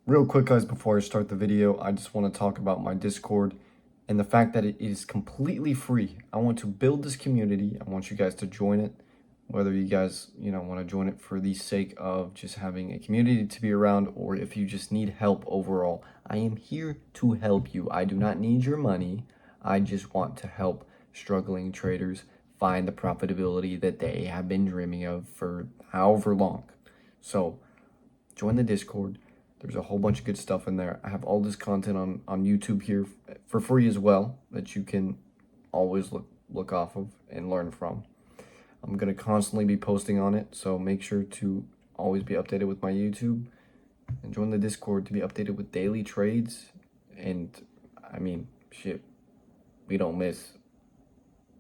Real quick, guys, before I start the video, I just want to talk about my Discord and the fact that it is completely free. I want to build this community. I want you guys to join it, whether you guys, want to join it for the sake of just having a community to be around, or if you just need help overall. I am here to help you. I do not need your money. I just want to help struggling traders find the profitability that they have been dreaming of for however long. So join the Discord. There's a whole bunch of good stuff in there. I have all this content on YouTube here for free as well that you can always look off of and learn from. I'm going to constantly be posting on it, so make sure to always be updated with my YouTube and join the Discord to be updated with daily trades. And I mean, shit, we don't miss.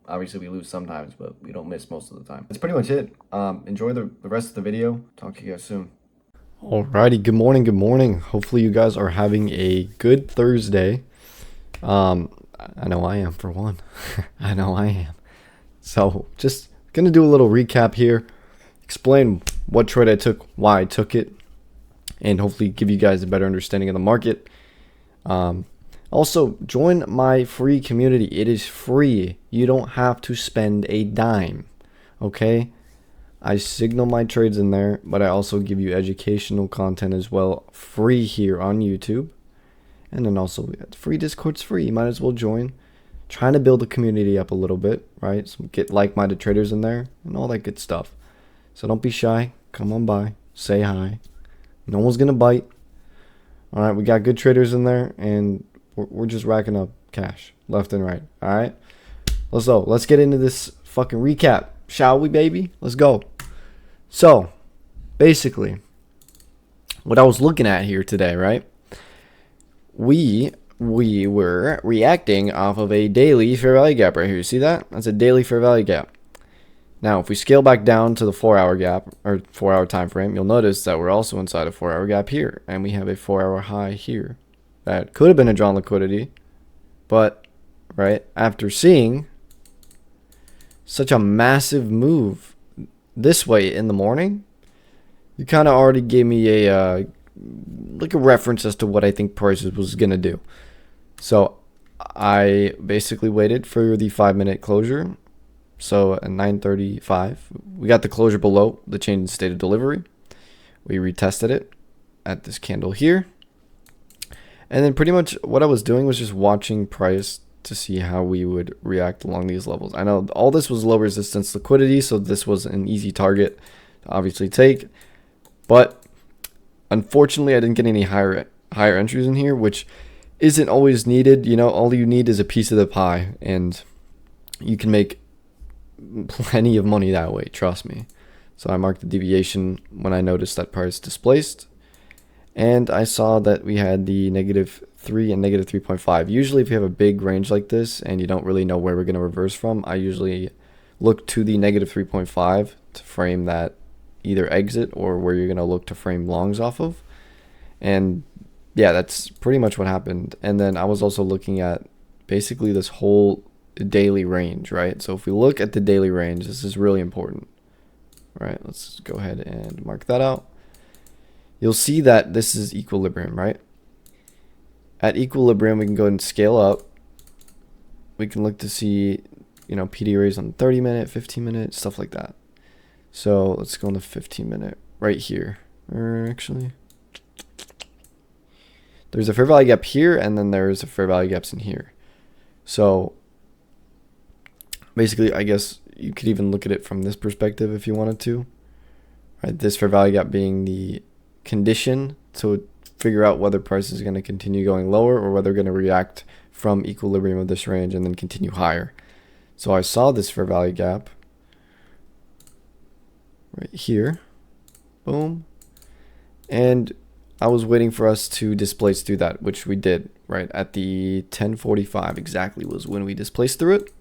Obviously, we lose sometimes, but we don't miss most of the time. That's pretty much it. Enjoy the rest of the video. Talk to you guys soon. Alrighty, good morning, good morning. Hopefully you guys are having a good Thursday. I know I am, for one. I know I am. So just gonna do a little recap here, explain what trade I took, why I took it, and hopefully give you guys a better understanding of the market. Also, join my free community. It is free. You don't have to spend a dime, okay? I signal my trades in there, but I also give you educational content as well, free here on YouTube. And then also, free Discord's free. You might as well join. Trying to build the community up a little bit, right? So get like-minded traders in there and all that good stuff. So don't be shy. Come on by. Say hi. No one's going to bite. All right, we got good traders in there, and we're just racking up cash left and right. All right? Let's get into this fucking recap. Shall we, baby? Let's go. So, basically, what I was looking at here today, right? We were reacting off of a daily fair value gap right here. See that? That's a daily fair value gap. Now, if we scale back down to the 4-hour gap, or 4-hour time frame, you'll notice that we're also inside a 4-hour gap here. And we have a 4-hour high here. That could have been a drawn liquidity. But, right, after seeing such a massive move this way in the morning, you kind of already gave me a reference as to what I think prices was gonna do. So I basically waited for the 5-minute closure. So at 9:35, we got the closure below the change in state of delivery. We retested it at this candle here, and then pretty much what I was doing was just watching price to see how we would react along these levels. I know all this was low resistance liquidity, so this was an easy target to obviously take, but unfortunately I didn't get any higher entries in here, which isn't always needed. All you need is a piece of the pie, and you can make plenty of money that way, trust me. So I marked the deviation when I noticed that price displaced, and I saw that we had the -3 and -3.5. Usually if you have a big range like this and you don't really know where we're going to reverse from, I usually look to the -3.5 to frame that either exit or where you're going to look to frame longs off of. And yeah, that's pretty much what happened. And then I was also looking at basically this whole daily range, right? So if we look at the daily range, this is really important. All right, let's go ahead and mark that out. You'll see that this is equilibrium, right? At equilibrium, we can go ahead and scale up. We can look to see, PD raise on 30-minute, 15-minute, stuff like that. So let's go on the 15-minute right here. Actually, there's a fair value gap here, and then there's a fair value gaps in here. So basically, I guess you could even look at it from this perspective if you wanted to. Right, this fair value gap being the condition to figure out whether price is going to continue going lower or whether they're going to react from equilibrium of this range and then continue higher. So I saw this fair value gap right here, boom, and I was waiting for us to displace through that, which we did right at the 10:45 exactly was when we displaced through it.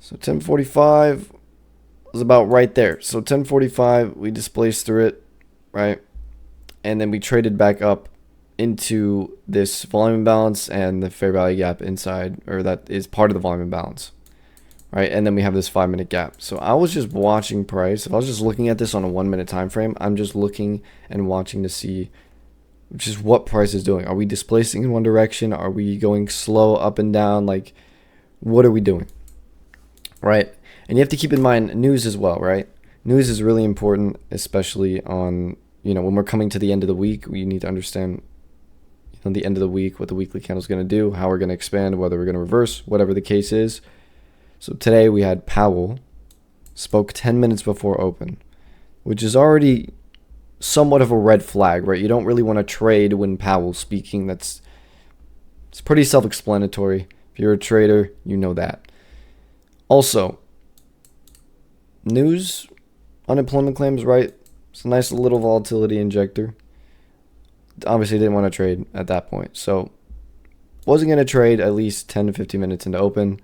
So 10:45 was about right there. So 10:45 we displaced through it, right? And then we traded back up into this volume imbalance and the fair value gap inside, or that is part of the volume imbalance, right? And then we have this 5-minute gap. So I was just watching price. If I was just looking at this on a 1-minute time frame, I'm just looking and watching to see which is what price is doing. Are we displacing in one direction? Are we going slow up and down? Like, what are we doing? Right? And you have to keep in mind news as well, right? News is really important, especially on, when we're coming to the end of the week. We need to understand, the end of the week, what the weekly candle is going to do, how we're going to expand, whether we're going to reverse, whatever the case is. So today we had Powell spoke 10 minutes before open, which is already somewhat of a red flag, right? You don't really want to trade when Powell's speaking. It's pretty self-explanatory. If you're a trader, you know that. Also, news, unemployment claims, right? It's a nice little volatility injector. Obviously didn't want to trade at that point. So wasn't going to trade at least 10 to 15 minutes into open.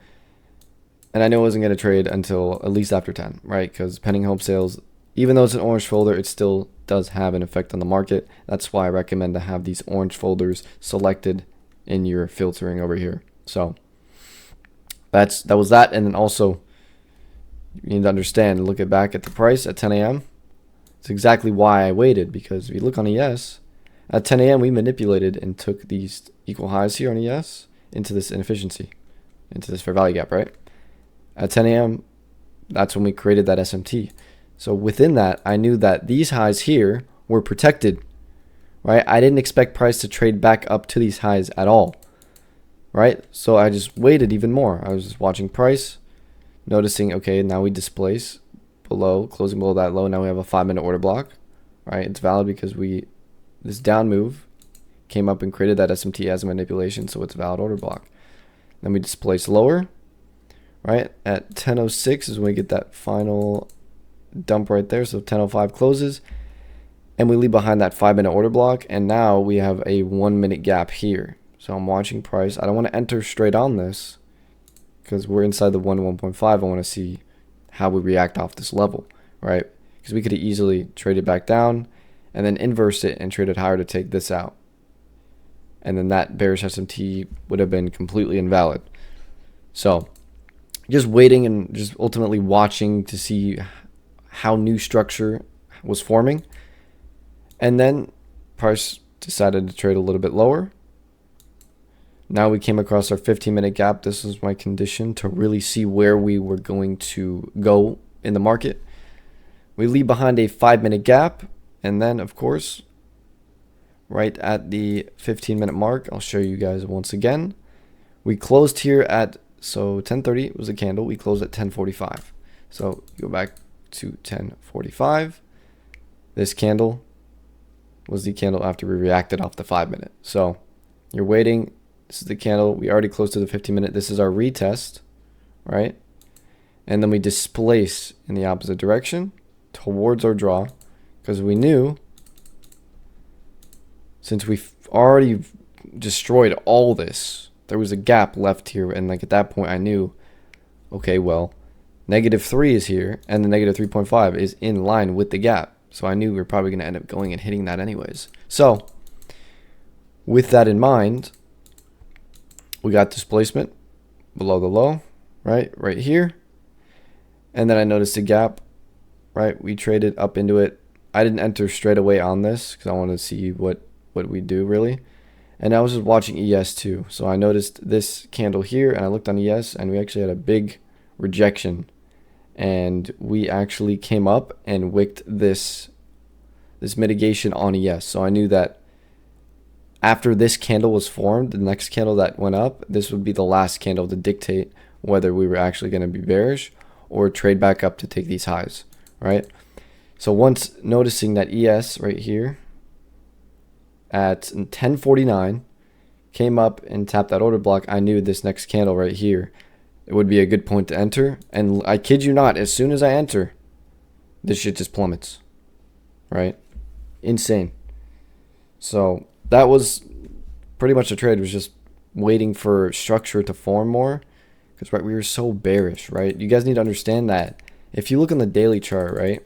And I knew I wasn't going to trade until at least after 10, right? Because pending home sales, even though it's an orange folder, it still does have an effect on the market. That's why I recommend to have these orange folders selected in your filtering over here. So that was that. And then also, you need to understand, look back at the price at 10 a.m. It's exactly why I waited, because if you look on ES, at 10 a.m. we manipulated and took these equal highs here on ES into this inefficiency, into this fair value gap, right? At 10 a.m., that's when we created that SMT. So within that, I knew that these highs here were protected, right? I didn't expect price to trade back up to these highs at all, right? So I just waited even more. I was just watching price, noticing, okay, now we displace below, closing below that low. Now we have a 5-minute order block, right? It's valid because this down move came up and created that SMT as a manipulation, so it's a valid order block. Then we displace lower, right? At 10:06 is when we get that final dump right there. So 10:05 closes, and we leave behind that 5-minute order block, and now we have a 1-minute gap here. So I'm watching price. I don't want to enter straight on this because we're inside the 1 to 1.5. I want to see how we react off this level, right? Because we could have easily traded back down and then inverse it and traded higher to take this out. And then that bearish SMT would have been completely invalid. So just waiting and just ultimately watching to see how new structure was forming. And then price decided to trade a little bit lower. Now we came across our 15-minute gap. This was my condition to really see where we were going to go in the market. We leave behind a 5-minute gap. And then, of course, right at the 15-minute mark, I'll show you guys once again. We closed here at, so 10:30 was the candle. We closed at 10:45. So you go back to 10:45. This candle was the candle after we reacted off the 5-minute. So you're waiting. This is the candle. We already closed to the 15-minute. This is our retest, right? And then we displace in the opposite direction towards our draw, because we knew, since we've already destroyed all this, there was a gap left here. And like at that point, I knew, okay, well, -3 is here, and the -3.5 is in line with the gap. So I knew we were probably going to end up going and hitting that anyways. So with that in mind, we got displacement below the low, right here. And then I noticed a gap, right? We traded up into it. I didn't enter straight away on this because I wanted to see what we do really. And I was just watching ES too. So I noticed this candle here, and I looked on ES, and we actually had a big rejection. And we actually came up and wicked this mitigation on ES. So I knew that after this candle was formed, the next candle that went up, this would be the last candle to dictate whether we were actually going to be bearish or trade back up to take these highs, right? So once noticing that ES right here at 10:49 came up and tapped that order block, I knew this next candle right here, it would be a good point to enter. And I kid you not, as soon as I enter, this shit just plummets, right? Insane. So that was pretty much the trade. Was just waiting for structure to form more, because right, we were so bearish, right? You guys need to understand that if you look on the daily chart, right,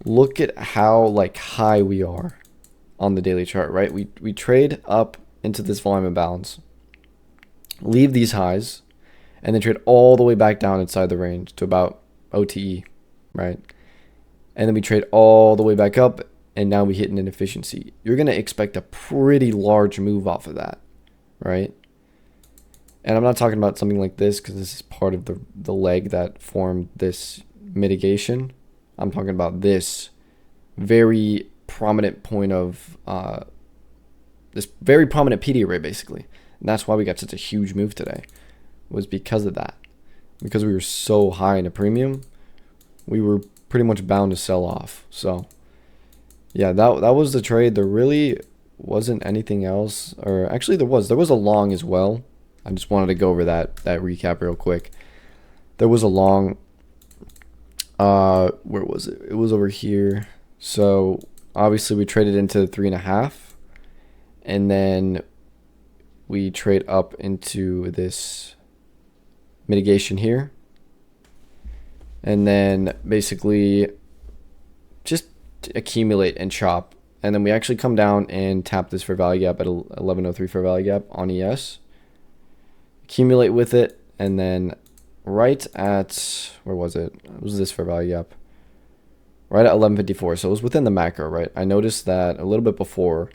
look at how like high we are on the daily chart, right? We trade up into this volume imbalance, leave these highs, and then trade all the way back down inside the range to about OTE, right? And then we trade all the way back up and now we hit an inefficiency. You're going to expect a pretty large move off of that, right? And I'm not talking about something like this because this is part of the leg that formed this mitigation. I'm talking about this very prominent point of this very prominent PD array, basically. And that's why we got such a huge move today, was because of that. Because we were so high in a premium, we were pretty much bound to sell off. So yeah, that was the trade. There really wasn't anything else, or actually there was a long as well. I just wanted to go over that recap real quick. There was a long, where was it? It was over here. So obviously we traded into 3.5, and then we trade up into this mitigation here, and then basically just accumulate and chop, and then we actually come down and tap this fair value gap at 1103 fair value gap on ES, accumulate with it, and then right at, where was it? It was this fair value gap right at 1154. So it was within the macro, right? I noticed that a little bit before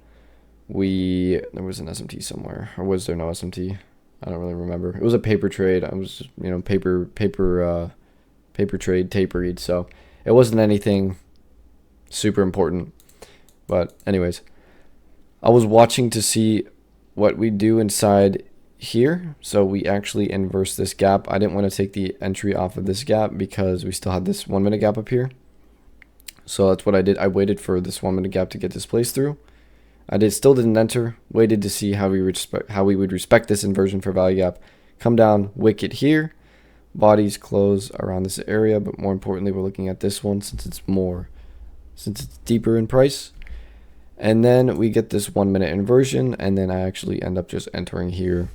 there was an SMT somewhere, or was there no SMT? I don't really remember. It was a paper trade. I was, paper trade, tape read. So it wasn't anything super important. But anyways, I was watching to see what we do inside here. So we actually inverse this gap. I didn't want to take the entry off of this gap because we still had this 1 minute gap up here. So that's what I did. I waited for this 1 minute gap to get displaced through. Still didn't enter, waited to see how we would respect this inversion for value gap. Come down, wick it here, bodies close around this area, but more importantly, we're looking at this one since it's deeper in price. And then we get this 1 minute inversion, and then I actually end up just entering here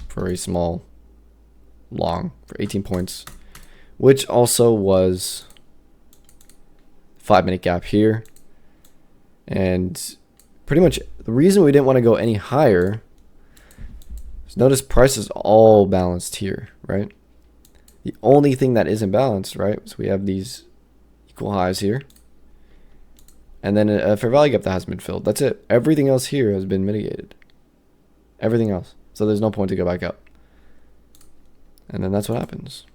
for a small long for 18 points, which also was 5 minute gap here. And pretty much the reason we didn't want to go any higher is, notice price is all balanced here, right? The only thing that isn't balanced, right? So we have these equal highs here, and then a fair value gap that hasn't been filled. That's it. Everything else here has been mitigated. Everything else. So there's no point to go back up. And then that's what happens.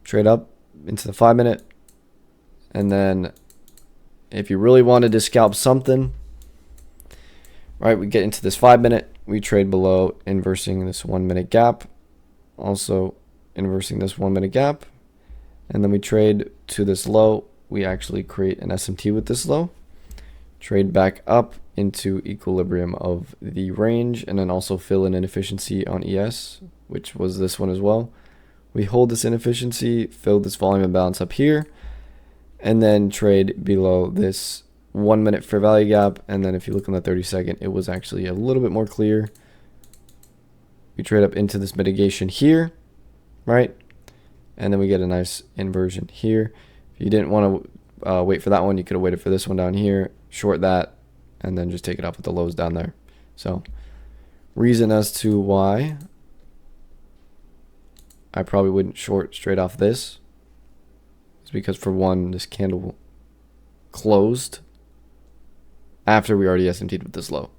Trade up into the 5 minute, and then if you really wanted to scalp something, right, we get into this 5 minute, we trade below, inversing this 1 minute gap, also inversing this 1 minute gap, and then we trade to this low. We actually create an SMT with this low, trade back up into equilibrium of the range, and then also fill an inefficiency on ES, which was this one as well. We hold this inefficiency, fill this volume imbalance up here, and then trade below this 1 minute fair value gap. And then if you look on the 30-second, it was actually a little bit more clear. We trade up into this mitigation here, right? And then we get a nice inversion here. If you didn't want to wait for that one, you could have waited for this one down here, short that, and then just take it off with the lows down there. So reason as to why I probably wouldn't short straight off this is because, for one, this candle closed after we already SMT'd with this low.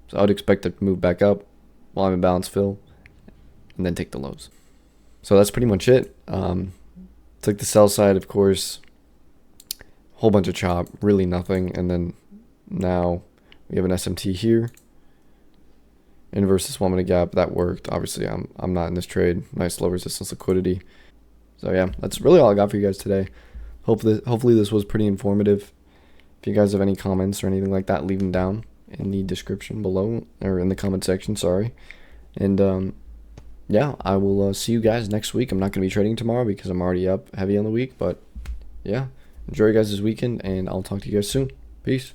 So I would expect it to move back up, volume imbalance fill, and then take the lows. So that's pretty much it. Took the sell side, of course, whole bunch of chop, really nothing, and then now we have an SMT here. Inverse this 1 minute gap, that worked. Obviously, I'm not in this trade. Nice low resistance liquidity. So yeah, that's really all I got for you guys today. Hopefully this was pretty informative. If you guys have any comments or anything like that, leave them down in the description below, or in the comment section, sorry. And yeah, I will see you guys next week. I'm not going to be trading tomorrow because I'm already up heavy on the week, but yeah, enjoy you guys this weekend, and I'll talk to you guys soon. Peace.